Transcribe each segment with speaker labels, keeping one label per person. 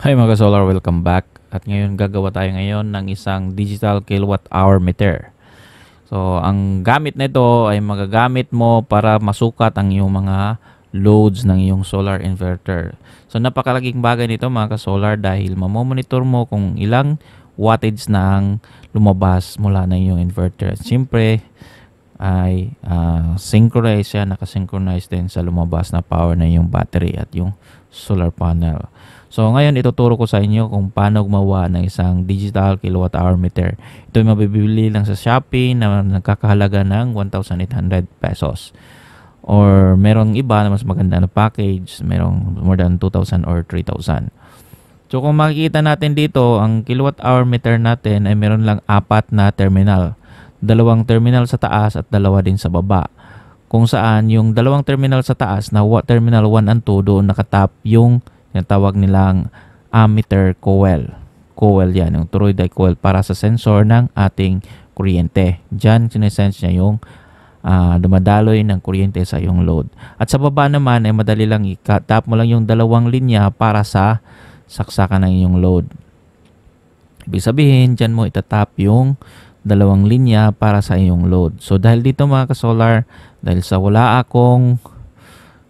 Speaker 1: Hi mga solar, welcome back. At ngayon gagawa tayo ngayon ng isang digital kilowatt hour meter. So ang gamit nito ay magagamit mo para masukat ang iyong mga loads ng iyong solar inverter. So napakalaking bagay nito mga ka-solar dahil mamomonitor mo kung ilang wattage na ang lumabas mula ng iyong inverter. At siyempre ay synchronize siya, nakasynchronize din sa lumabas na power ng iyong battery at yung solar panel. So ngayon ituturo ko sa inyo kung paano gumawa ng isang digital kilowatt hour meter. Ito ay mabibili lang sa Shopee na nagkakahalaga ng 1,800 pesos. Or merong iba na mas maganda na package, merong more than 2,000 or 3,000. So kung makikita natin dito, ang kilowatt hour meter natin ay meron lang 4 na terminal. 2 terminal sa taas at 2 din sa baba. Kung saan yung 2 terminal sa taas na terminal 1 and 2 doon nakatap yung tawag nilang ammeter coil. Coil yan, yung toroidal coil para sa sensor ng ating kuryente. Diyan sinesense niya yung dumadaloy ng kuryente sa iyong load. At sa baba naman ay madali lang i-tap mo lang yung 2 linya para sa saksakan ng iyong load. Ibig sabihin, diyan mo itatap yung 2 linya para sa iyong load. So dahil dito mga ka-solar, dahil sa wala akong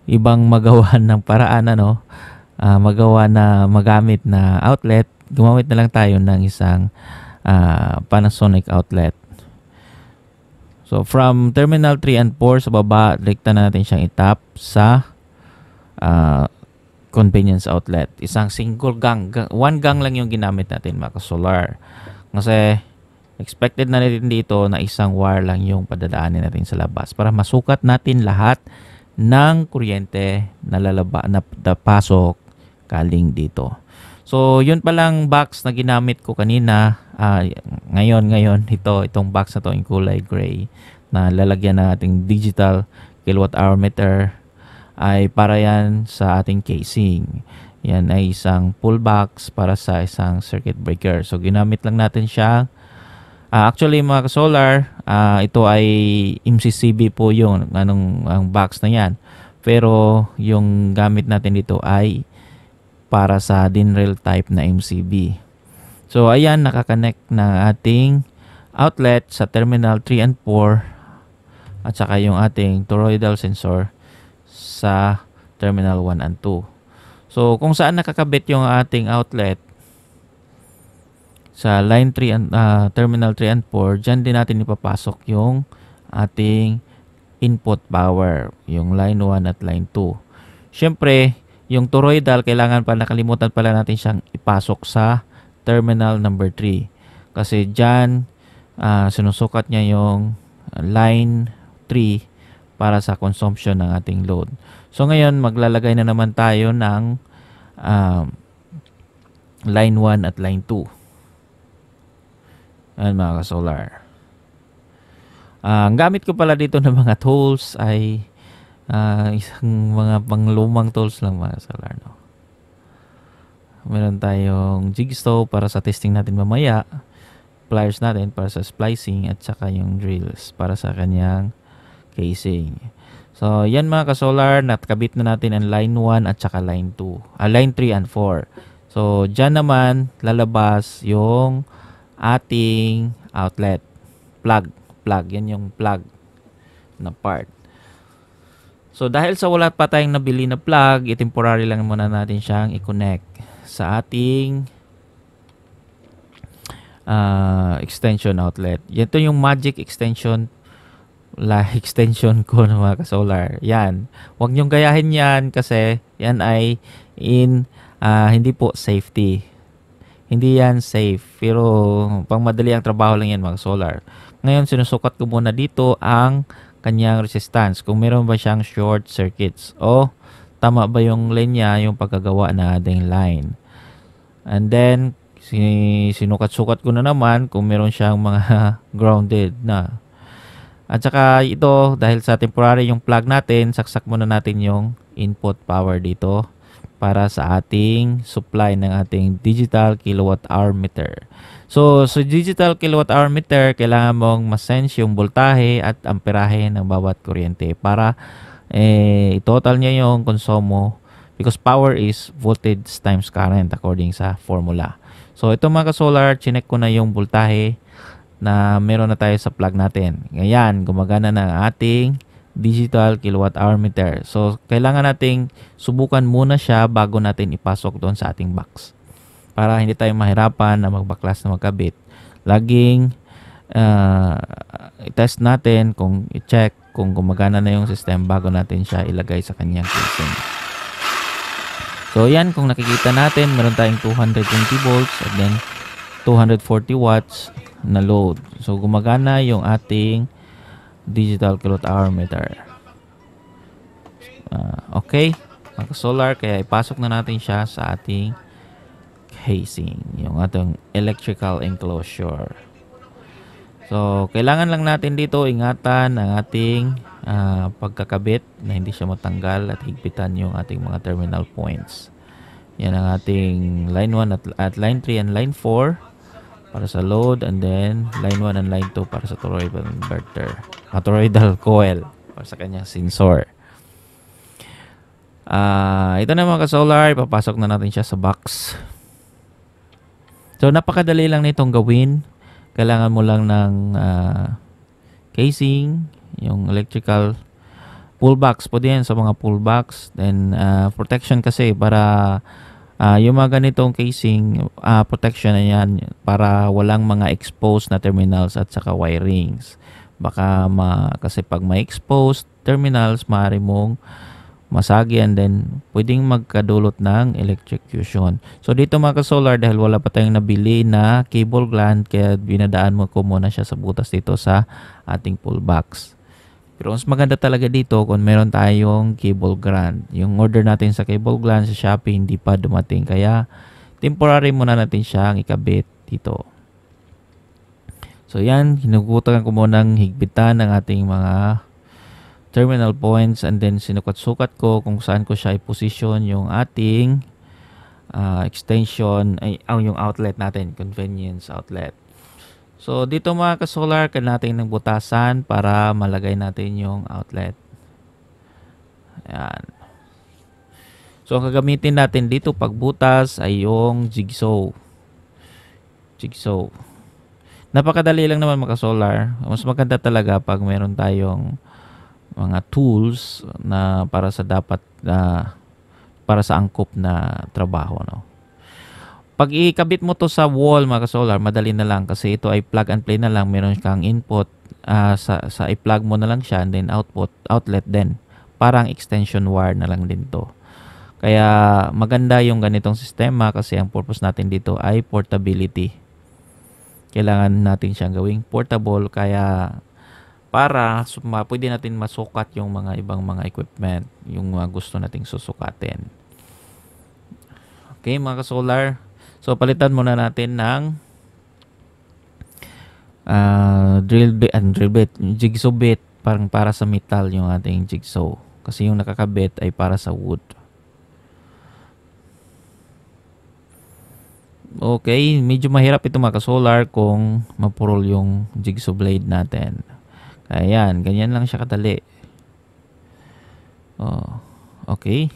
Speaker 1: ibang magawa ng paraan magawa na magamit na outlet, gumamit na lang tayo ng isang Panasonic outlet. So from terminal 3 and 4 sa baba, direkta na natin siyang itap sa convenience outlet. Isang single gang, 1 gang lang yung ginamit natin mga ka-solar. Kasi expected na natin dito na isang wire lang yung padadaanin natin sa labas para masukat natin lahat ng kuryente na pasok galing dito. So yun palang box na ginamit ko kanina. Ngayon itong box na to yung kulay gray na lalagyan ng ating digital kilowatt hour meter ay para yan sa ating casing. Yan ay isang pull box para sa isang circuit breaker. So ginamit lang natin siya. Actually mga ka-solar, ito ay MCCB po yung ang box na yan. Pero yung gamit natin dito ay para sa DINRAIL type na MCB. So ayan, nakakonect na ating outlet sa terminal 3 and 4 at saka yung ating toroidal sensor sa terminal 1 and 2. So kung saan nakakabit yung ating outlet sa line 3 and terminal 3 and 4, dyan din natin ipapasok yung ating input power, yung line 1 at line 2. Syempre, yung toroidal, kailangan nakalimutan pala natin siyang ipasok sa terminal number 3. Kasi dyan, sinusukat niya yung line 3 para sa consumption ng ating load. So ngayon, maglalagay na naman tayo ng line 1 at line 2. Ayan mga ka-solar. Ang gamit ko pala dito ng mga tools ay isang mga panglumang tools lang mga solar, no? Meron tayong jigsaw para sa testing natin mamaya, pliers natin para sa splicing, at saka yung drills para sa kanyang casing. So yan mga ka-solar, nakabit na natin ang line 1 at saka line 2, line 3 and 4. So dyan naman lalabas yung ating outlet plug, yan yung plug na part. So dahil sa wala pa tayong nabili na plug, temporary lang muna natin siyang i-connect sa ating extension outlet. Ito yung magic extension extension ko ng mga ka-solar. Yan. Huwag niyong gayahin yan kasi yan ay hindi po safety. Hindi yan safe. Pero pang madali ang trabaho lang yan mga solar. Ngayon sinusukat ko muna dito ang kanyang resistance, kung meron ba siyang short circuits o tama ba yung linya yung pagkagawa na ating line. And then sinukat-sukat ko na naman kung meron siyang mga grounded na. At saka ito, dahil sa temporary yung plug natin, saksak muna natin yung input power dito para sa ating supply ng ating digital kilowatt hour meter. So digital kilowatt hour meter, kailangan mong masense yung voltahe at amperahe ng bawat kuryente para i-total niya yung konsumo Because power is voltage times current according sa formula. So ito mga ka-solar, chinek ko na yung voltahe na meron na tayo sa plug natin. Ngayon, gumagana na ang ating digital kilowatt hour meter. So kailangan nating subukan muna siya bago natin ipasok doon sa ating box. Para hindi tayo mahirapan na magbaklas na magkabit. Laging i-test natin kung i-check kung gumagana na yung system bago natin siya ilagay sa kanyang casing. So yan, kung nakikita natin, meron tayong 220 volts and then 240 watts na load. So gumagana yung ating digital kilowatt hour meter. Okay, solar, kaya ipasok na natin siya sa ating casing, yung ating electrical enclosure. So kailangan lang natin dito ingatan ang ating pagkakabit na hindi siya matanggal at higpitan yung ating mga terminal points. Yan ang ating line 1 at line 3 and line 4 para sa load, and then line 1 and line 2 para sa toroidal inverter, toroidal coil para sa kanyang sensor. Ito na mga ka-solar, ipapasok na natin siya sa box. So napakadali lang nitong gawin. Kailangan mo lang ng casing, yung electrical pull box. Pwede yan sa mga pull box. Then protection kasi para yung mga ganitong casing, protection na yan para walang mga exposed na terminals at saka wirings. Baka kasi pag may exposed terminals, maaari mong masagi and then pwedeng magkadulot ng electrocution. So dito mga ka-solar, dahil wala pa tayong nabili na cable gland, kaya binadaan mo ko muna siya sa butas dito sa ating pull box. Pero mas maganda talaga dito kung meron tayong cable gland. Yung order natin sa cable gland sa Shopee hindi pa dumating, kaya temporary muna natin siyang ikabit dito. So yan, hinugutan ko muna ng higpitan ng ating mga terminal points, and then sinukat-sukat ko kung saan ko siya i-position yung ating extension, yung outlet natin, convenience outlet. So dito mga ka-solar, kailangan natin ng butasan para malagay natin yung outlet. Ayan. So ang gagamitin natin dito pagbutas ay yung jigsaw. Napakadali lang naman mga ka-solar. Mas maganda talaga pag meron tayong mga tools na para sa para sa angkop na trabaho, no. Pag ikabit mo to sa wall mga ka-solar, madali na lang kasi ito ay plug and play na lang. Meron kang input, sa i-plug mo na lang siya, and then outlet din. Parang extension wire na lang din to. Kaya maganda yung ganitong sistema kasi ang purpose natin dito ay portability. Kailangan natin siyang gawing portable, kaya para pwede natin masukat yung mga ibang mga equipment, yung gusto nating susukatin. Okay mga ka-solar, so palitan muna natin ng drill bit, jigsaw bit, parang para sa metal yung ating jigsaw, kasi yung nakakabit ay para sa wood. Okay, medyo mahirap ito mga ka-solar kung mapurol yung jigsaw blade natin. Ayan, ganyan lang siya kadali. Okay.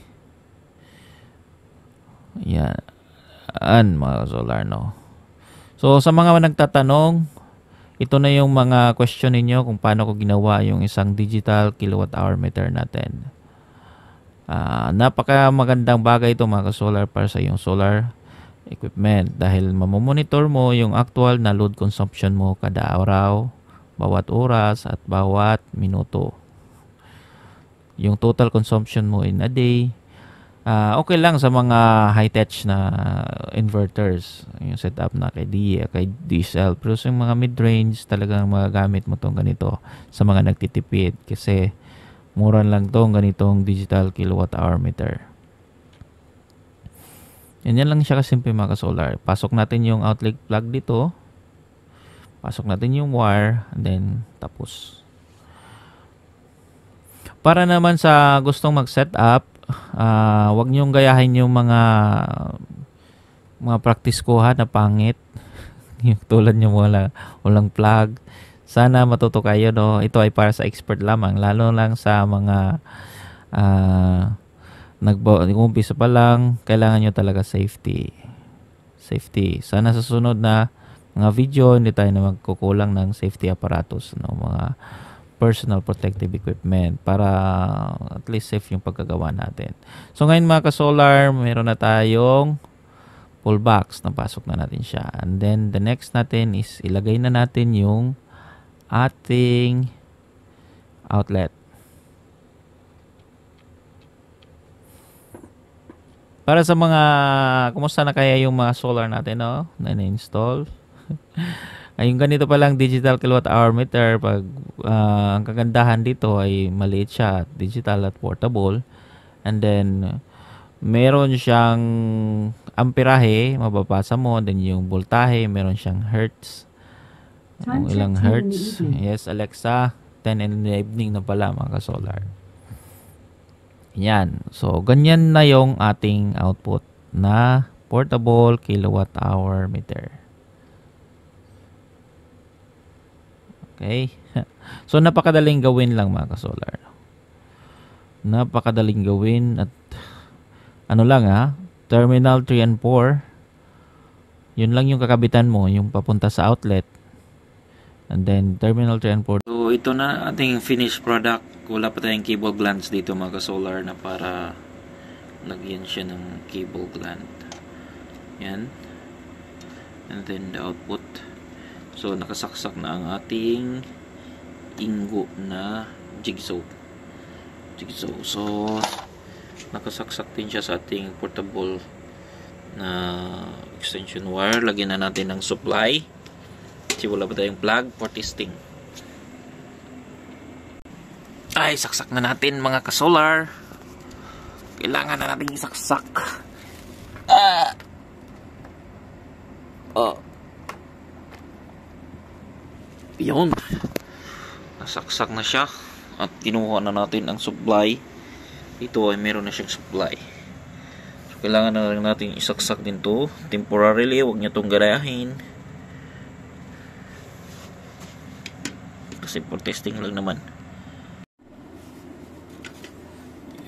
Speaker 1: Ayan, mga solar, no. So, sa mga nagtatanong, ito na yung mga question ninyo kung paano ko ginawa yung isang digital kilowatt hour meter natin. Napaka magandang bagay ito mga solar para sa yung solar equipment dahil mamomonitor mo yung actual na load consumption mo kada araw, bawat oras at bawat minuto. Yung total consumption mo in a day. Okay lang sa mga high-tech na inverters. Yung setup na kay diesel. Pero sa mga mid-range, talagang magagamit mo tong ganito sa mga nagtitipid. Kasi mura lang tong ganitong digital kilowatt hour meter. Yan lang siya kasimple mga ka-solar. Pasok natin yung outlet plug dito. Pasok natin yung wire, and then tapos. Para naman sa gustong mag-set up, wag niyong gayahin yung mga practice ko na pangit. Yung tulad nyo walang plug. Sana matuto kayo, no. Ito ay para sa expert lamang, lalo lang sa mga nag-umpisa pa lang, kailangan nyo talaga safety. Safety. Sana sa sunod na mga video, hindi tayo na magkukulang ng safety apparatus, no? Mga personal protective equipment para at least safe yung pagkagawa natin. So ngayon mga ka-solar, meron na tayong pull box. Napasok na natin siya. And then the next natin is ilagay na natin yung ating outlet. Para sa mga, kumusta na kaya yung mga solar natin, no? Na na-install. Ay, yung ganito palang digital kilowatt hour meter, pag ang kagandahan dito ay maliit siya, digital at portable. And then, meron siyang amperahe, mababasa mo. Then yung voltahe, meron siyang hertz. Kung ilang hertz. Yes, Alexa, 10 in the evening na pala mga ka-solar. Yan. So, ganyan na yung ating output na portable kilowatt hour meter. Okay. So, napakadaling gawin lang mga ka-solar. Napakadaling gawin at ano lang terminal 3 and 4. Yun lang yung kakabitan mo, yung papunta sa outlet. And then, terminal 3 and 4. So, ito na ating finished product. Wala pa tayong cable glands dito mga ka-solar na para lagyan siya ng cable gland. Yan. And then, the output. So, nakasaksak na ang ating ingo na jigsaw. So, nakasaksak din siya sa ating portable na extension wire. Lagyan na natin ng supply. Kasi wala pa tayong plug for testing. Ay, saksak na natin mga ka-solar. Kailangan na natin isaksak. Yun. Nasaksak na siya. At kinuha na natin ang supply. Ito ay meron na siyang supply. So, kailangan na rin natin isaksak din to. Temporarily, huwag niya itong garayahin. Kasi for testing lang naman.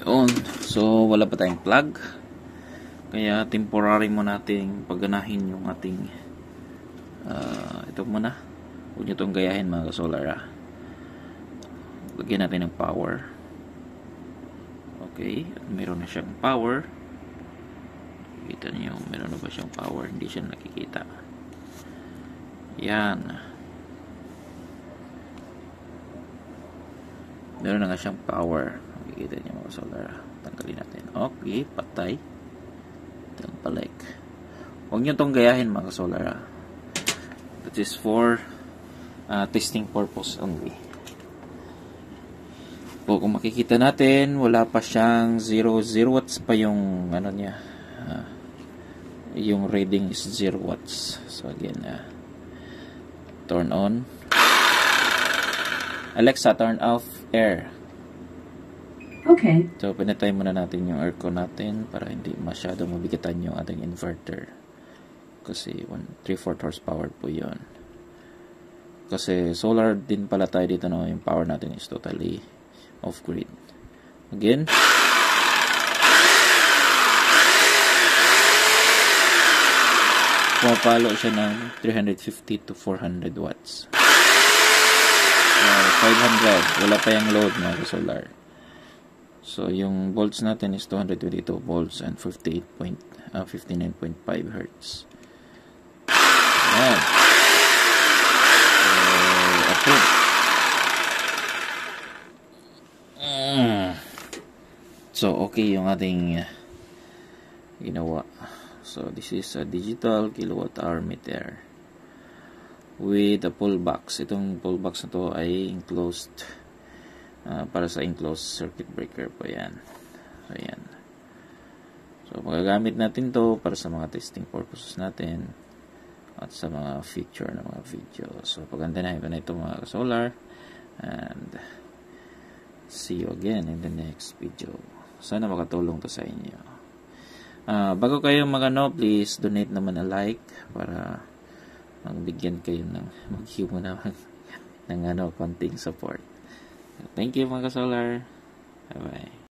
Speaker 1: Yun. So, wala pa tayong plug. Kaya, temporary mo nating pagganahin yung ating ito muna. Huwag nyo itong gayahin mga ka-solar. Lagyan natin ng power. Okay. At meron na siyang power. Kita nyo, meron na ba siyang power? Hindi siya nakikita. Yan. Meron na nga siyang power. Makikita niyo mga solar. Tanggalin natin. Okay, patay. Itong balik. Huwag nyo itong gayahin mga solar. That is for testing purpose only. Kung makikita natin, wala pa siyang 0 watts pa yung ano niya. Yung reading is 0 watts. So again, turn on. Alexa, turn off air.
Speaker 2: Okay.
Speaker 1: So, pinatay muna natin yung aircon natin para hindi masyado mabigatan yung ating inverter. Kasi 3/4 horsepower po yun. Kasi solar din pala tayo dito, no? Yung power natin is totally off-grid. Again. Pumapalo siya ng 350 to 400 watts. 500. Wala pa yung load mga solar. So, yung volts natin is 222 volts and 59.5 hertz. Ayan. So, approve. So, okay yung ating ginawa. So, this is a digital kilowatt hour meter with a pull box. Itong pull box na to ay enclosed para sa enclosed circuit breaker po yan. So, yan. So, magagamit natin to para sa mga testing purposes natin at sa mga feature na mga video. So, pagandanahin ko na ito mga solar and see you again in the next video. Sana makatulong to sa inyo. Bago kayo please donate naman a like para magbigyan kayo ng mag-human naman ng konting support. Thank you mga ka-solar. Bye-bye.